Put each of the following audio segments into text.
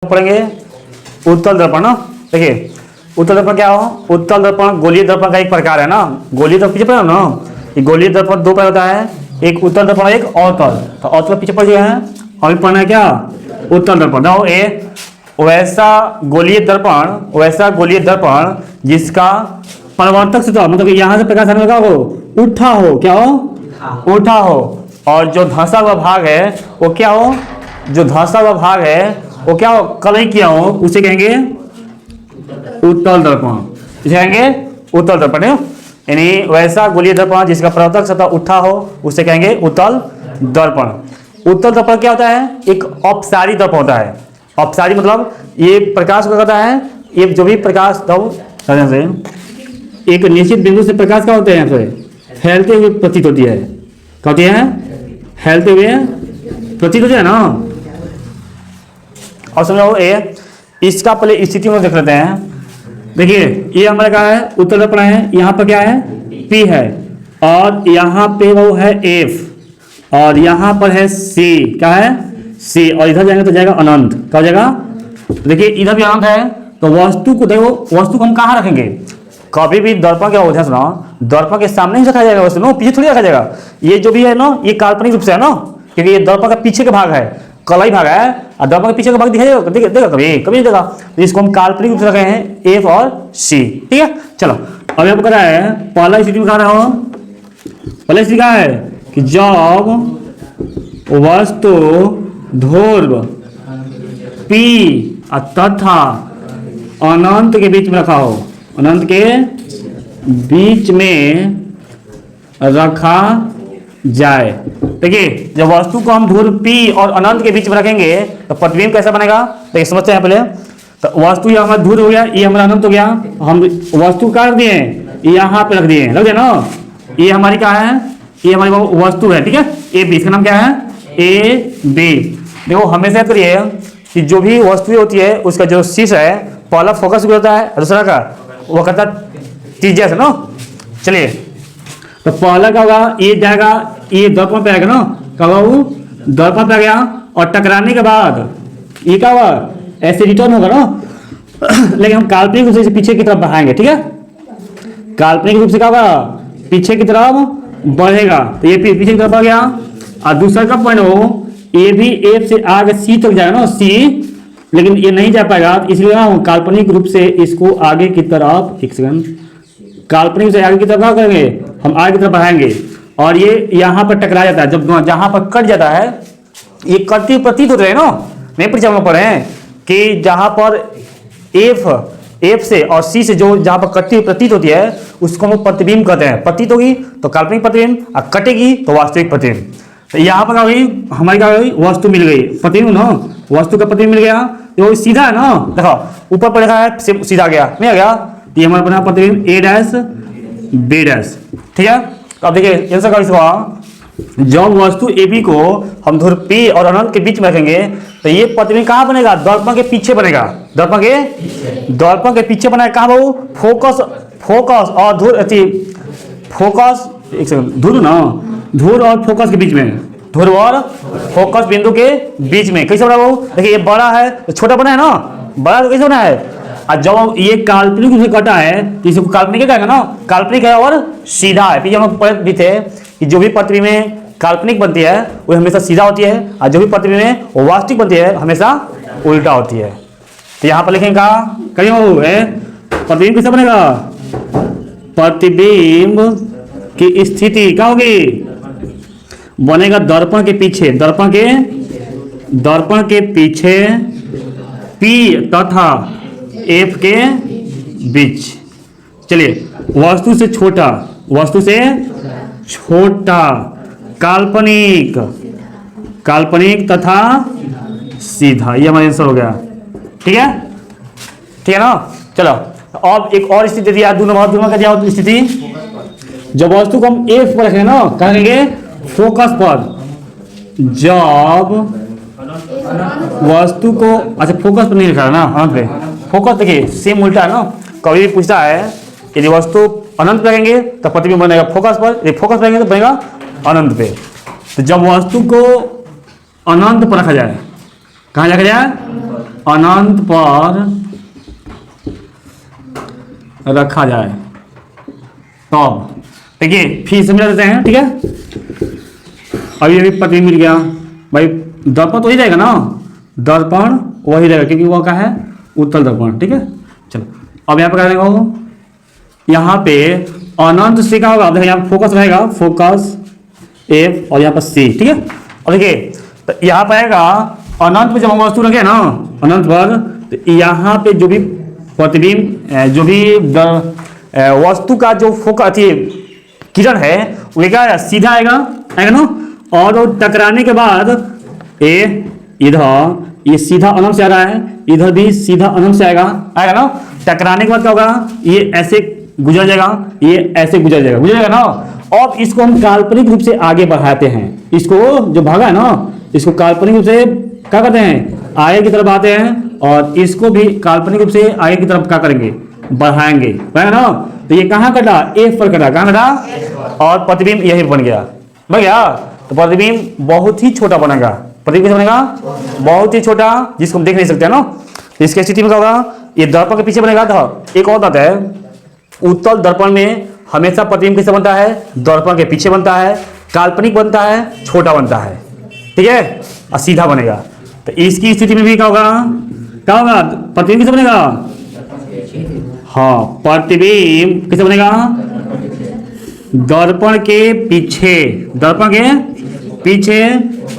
पढ़ेंगे उत्तल दर्पण ना। देखिए उत्तल दर्पण क्या हो, उत्तल दर्पण गोलीय दर्पण का एक प्रकार है ना। गोलीय दर्पण पीछे पड़ा ना, ये गोलीय दर्पण दो प्रकार होता है, एक उत्तल दर्पण एक अवतल। तो अवतल पीछे पड़ गया है, अभी पढ़ना है क्या उत्तल दर्पण। ना ए वैसा गोलीय दर्पण जिसका परावर्तक सतह मतलब यहाँ से प्रकाश आने लगा हो उठा हो, क्या हो उठा हो, और जो धंसा हुआ भाग है वो क्या हो, जो धंसा हुआ भाग है वो क्या हो कलई किया हो, उसे कहेंगे उत्तल दर्पण। इसे कहेंगे उत्तल दर्पण है, यानी वैसा गोलीय दर्पण जिसका परावर्तक सतह उठा हो उसे कहेंगे उत्तल दर्पण। उत्तल दर्पण क्या होता है, एक अपसारी दर्पण होता है। अपसारी मतलब ये प्रकाश क्या करता है, ये जो भी प्रकाश से एक निश्चित बिंदु से प्रकाश क्या होते हैं फैलते हुए प्रतीत होती है, क्या होती है फैलते हुए प्रतीत होती है ना। और समझो ये इसका पहले स्थिति में देख लेते हैं। देखिए ये हमारा क्या है उत्तल दर्पण है, यहाँ पर क्या है P है और यहाँ पे वो है F और यहाँ पर है C, क्या है C, और इधर जाएंगे तो जाएगा अनंत, क्या हो जाएगा। देखिए इधर भी अनंत है, तो वस्तु को देखो, वस्तु को हम कहाँ रखेंगे, कभी भी दर्पण क्या होता है सुना, दर्पण के सामने ही रखा जाएगा वस्तु ना, पीछे थोड़ी रखा जाएगा। ये जो भी है ना ये काल्पनिक रूप से है ना, क्योंकि ये दर्पण का पीछे का भाग है, कलाई भाग है, और दर्पण के पीछे का भाग दिखाई देगा कभी कभी नहीं देगा, तो इसको हम काल्पनिक रूप से रखे हैं F और C। ठीक है चलो अभी आपको पता है पहला स्थिति में कहा रहा हो, पहला स्थिति क्या है कि जब वस्तु ध्रुव P तथा अनंत के बीच में रखा हो, अनंत के बीच में रखा जाए। देखिए जब वस्तु को हम ध्रुव P और अनंत के बीच में रखेंगे तो प्रतिबिंब कैसा बनेगा, देखिए समझते हैं पहले। तो वस्तु ये हमारा ध्रुव हो गया, ये हमारा अनंत हो गया, हम वस्तु का रख दिए यहाँ पे रख दिए, लग गया ना। ये हमारी क्या है, ये हमारी वस्तु है, ठीक है ए बी, इसका नाम क्या है ए बी। देखो हमेशा याद करिए कि जो भी वस्तु होती है उसका जो शीर्ष है पहला फोकस होता है, दूसरा का वो कहता त्रिज्या से ना। चलिए तो पहला क्या होगा, ये जाएगा ये दर्पण पे आएगा ना, क्या होगा वो दर्पण पे आ गया, और टकराने के बाद ये क्या होगा ऐसे रिटर्न होगा ना। लेकिन हम काल्पनिक रूप से पीछे की तरफ बढ़ाएंगे, ठीक है काल्पनिक रूप से क्या होगा पीछे की तरफ बढ़ेगा, तो ये पीछे की तरफ बढ़ गया। और दूसरा का पॉइंट हो ये भी F से आगे C तक जाएगा ना C, लेकिन ये नहीं जा पाएगा, इसलिए हम काल्पनिक रूप से इसको आगे की तरफ, एक सेकंड, काल्पनिक से आगे की तरफ क्या करेंगे हम आगे की तरफ बढ़ाएंगे, और ये यहाँ पर टकरा जाता है। जब जहाँ पर कट जाता है ये कटती प्रतीत होते हैं ना, नहीं परिचय में पढ़े हैं कि जहाँ पर F से और C से जो जहाँ पर कटती प्रतीत होती है उसको हम प्रतिबिंब कहते हैं। प्रतीत होगी तो काल्पनिक प्रतिबिंब, और कटेगी तो वास्तविक प्रतिबिंब। तो यहाँ पर क्या हुई हमारी क्या हुई वस्तु मिल गई, प्रतिबिंब ना, वस्तु का प्रतिबिंब मिल गया, तो सीधा है ना, देखो ऊपर पर लिखा है सीधा गया नहीं आ गया, तो ये हमारा बना प्रतिबिंब A' B', ठीक है। तो अब देखिए आंसर का इसका, जब वस्तु AB को हम ध्रुव P और अनंत के बीच में रखेंगे तो ये प्रतिबिंब कहाँ बनेगा, दर्पण के पीछे बनेगा, दर्पण के पीछे बनेगा, कहाँ बाबू फोकस और ध्रुव फोकस, एक सेकंड, ध्रुव और फोकस के बीच में, ध्रुव और फोकस बिंदु के बीच में कैसे बना बाबू। देखिए ये बड़ा है तो छोटा बना है ना, बड़ा तो कैसे बना है, और जब ये काल्पनिक रूप से कटा है तो इसको काल्पनिक क्या कहेंगे ना, काल्पनिक है और सीधा है। पीछे हम लोग पढ़े भी थे कि जो भी प्रतिबिंब काल्पनिक बनती है वो हमेशा सीधा होती है, और जो भी प्रतिबिंब वास्तविक बनती है हमेशा उल्टा होती है। तो यहाँ पर लिखेंगे कहा कहीं वो है प्रतिबिंब कैसे बनेगा, प्रतिबिंब की स्थिति क्या होगी बनेगा दर्पण के पीछे, दर्पण के पीछे P तथा F के बीच। चलिए वस्तु से छोटा काल्पनिक तथा सीधा, ये हमारा आंसर हो गया, ठीक है ना। चलो अब एक और स्थिति दिया, दोनों का दिया स्थिति, जब वस्तु को हम F पर रखेंगे ना, कहेंगे फोकस पर, जब वस्तु को, अच्छा फोकस पर नहीं लिखा है ना, अनंत पे फोकस, देखिए सेम उल्टा है ना, कभी भी पूछता है यदि वस्तु अनंत पे रखेंगे तो प्रतिबिंब बनेगा फोकस पर, यदि फोकस पर रखेंगे तो बनेगा अनंत पे। तो जब वस्तु को अनंत पर रखा जाए, कहाँ रखा जाए अनंत पर रखा जाए तब, देखिए फिर समझा देते हैं, ठीक है। अभी अभी प्रतिबिंब मिल गया भाई, दर्पण तो ही रहेगा ना, दर्पण वही रहेगा क्योंकि वो क्या है, उत्तल दर्पण, ठीक है। चलो अब यहाँ पे क्या रहेगा, यहाँ पे अनंत से क्या होगा, यहाँ फोकस रहेगा, फोकस एफ और यहाँ पर सी, ठीक है। और देखिए तो यहाँ पर आएगा अनंत पे जब हम वस्तु रखे ना अनंत पर, तो यहाँ पे जो भी प्रतिबिंब जो भी वस्तु का जो फोकस किरण है वो क्या है, सीधा आएगा ना, और वो टकराने के बाद इधर ये सीधा अनंत से आ रहा है, इधर भी सीधा अनंत से आएगा ना। टकराने के बाद क्या होगा, ये ऐसे गुजर जाएगा, ये ऐसे गुजर जाएगा ना। अब इसको हम काल्पनिक रूप से आगे बढ़ाते हैं, इसको जो भागा है ना, इसको काल्पनिक रूप से क्या करते हैं, आगे की तरफ आते हैं, और इसको भी काल्पनिक रूप से आगे की तरफ क्या करेंगे, बढ़ाएंगे ना। तो ये कहाँ कटा, एफ पर कटा, कहाँ कटा, और प्रतिबिंब यही बन गया। तो प्रतिबिंब बहुत ही छोटा बनेगा, प्रतिबिंब बनेगा बहुत ही छोटा, जिसको हम देख नहीं सकते ना। इसके स्थिति में क्या होगा, ये दर्पण के पीछे बनेगा। तो एक और बात है, उत्तल दर्पण में हमेशा प्रतिबिंब कैसे बनता है, दर्पण के पीछे बनता है, काल्पनिक बनता है, छोटा बनता है, ठीक है, और सीधा बनेगा। तो इसकी स्थिति में भी क्या होगा, प्रतिबिंब कैसे बनेगा, हाँ प्रतिबिंब कैसे बनेगा, दर्पण के पीछे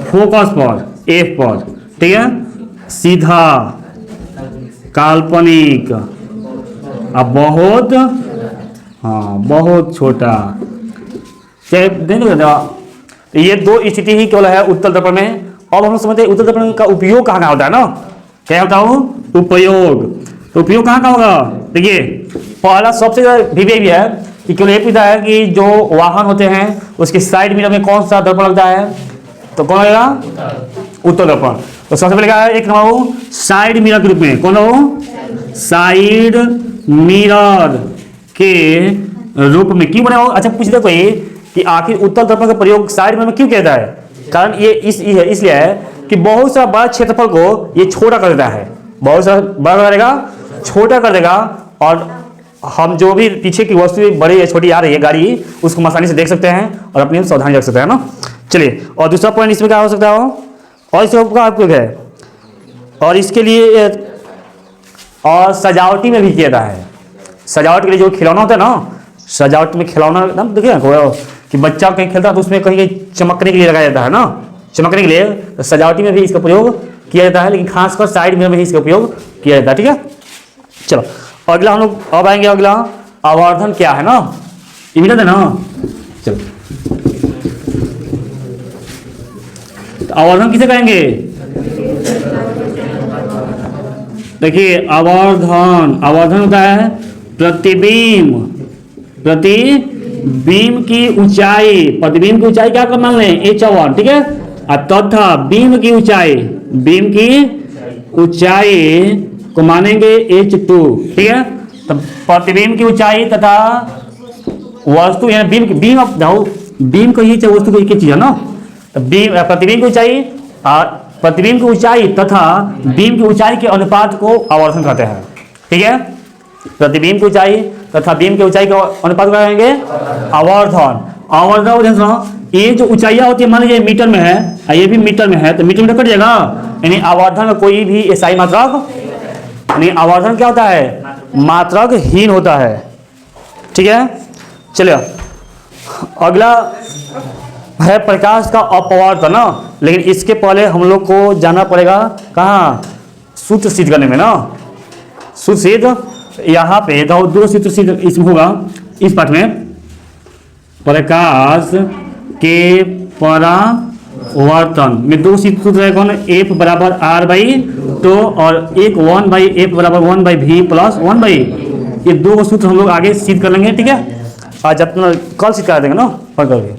फोकस पर एफ पर, ठीक है, सीधा काल्पनिक अब बहुत, हाँ बहुत छोटा। तो ये दो स्थिति ही केवल है उत्तल दर्पण में। अब हम समझते हैं उत्तल दर्पण का उपयोग कहाँ होता है ना, क्या होता है उपयोग। तो उपयोग कहाँ का होगा, देखिए पहला सबसे भी है कि केवल ये पूछा है कि जो वाहन होते हैं उसके साइड मिरर में कौन सा दर्पण लगता है, तो कौन लगेगा, उत्तल दर्पण। तो सबसे पहले क्या है, एक नंबर साइड मिरर के रूप में, कौन हो, साइड मिरर के रूप में क्यों बने हो। अच्छा पूछते कोई कि आखिर उत्तल दर्पण का प्रयोग साइड मिरर में क्यों किया जाता है, कारण ये इसलिए है कि बहुत सा बड़ा क्षेत्रफल को ये छोटा कर देता है, बहुत सा बड़ा करेगा, छोटा कर देगा, और हम जो भी पीछे की वस्तु बड़ी या छोटी आ रही है गाड़ी, उसको आसानी से देख सकते हैं और अपनी सावधानी रख सकते हैं ना। चलिए, और दूसरा पॉइंट इसमें क्या हो सकता है, और इसका आपको है, और इसके लिए और सजावटी में भी किया जाता है। सजावट के लिए जो खिलौना होता है ना, सजावट में खिलौना ना देखिए ना कि बच्चा कहीं खेलता है तो उसमें कहीं चमकने के लिए लगाया जाता है ना, चमकने के लिए। तो सजावटी में भी इसका प्रयोग किया जाता है, लेकिन खासकर साइड में भी इसका उपयोग किया जाता है, ठीक है। चलो अगला हम लोग अब आएंगे, अगला आवर्धन क्या है ना, इमिटेट है ना। चलो तो आवर्धन किसे कहेंगे, देखिए आवर्धन होता है प्रतिबिंब की ऊंचाई, प्रतिबिंब की ऊंचाई क्या कर मान लें, h1, ठीक है, तथा बीम की ऊंचाई को मानेंगे h2, ठीक है। तो प्रतिबिंब की ऊंचाई तथा वस्तु यानी बीम को ही वस्तु को एक ही चीज है ना। तो प्रतिबिंब की ऊंचाई तथा बीम की ऊंचाई के अनुपात को आवर्धन कहते हैं, ठीक है। प्रतिबिंब की ऊंचाई तथा बीम की ऊंचाई का अनुपात क्या कहेंगे, आवर्धन। ये जो ऊंचाइयां होती है मान लीजिए मीटर में है, ये भी मीटर में है, तो मीटर कट जाएगा, यानी आवर्धन में कोई भी एसआई मात्रक, यानी आवर्धन क्या होता है, मात्रक हीन होता है, ठीक है। चलिए अगला है प्रकाश का अपवर्तन ना, लेकिन इसके पहले हम लोग को जाना पड़ेगा कहाँ, सूत्र सिद्ध करने में ना, सूत्र सिद्ध। यहाँ पे दो सूत्र सिद्ध इसमें होगा, इस पाठ में प्रकाश के परावर्तन में दो सूत्र है, कौन, एफ बराबर आर बाई टू और एक 1/f बराबर 1/v प्लस 1/, ये दो सूत्र हम लोग आगे सिद्ध कर लेंगे, ठीक है। आज अपना कल सिद्ध करा देंगे ना पढ़ करके।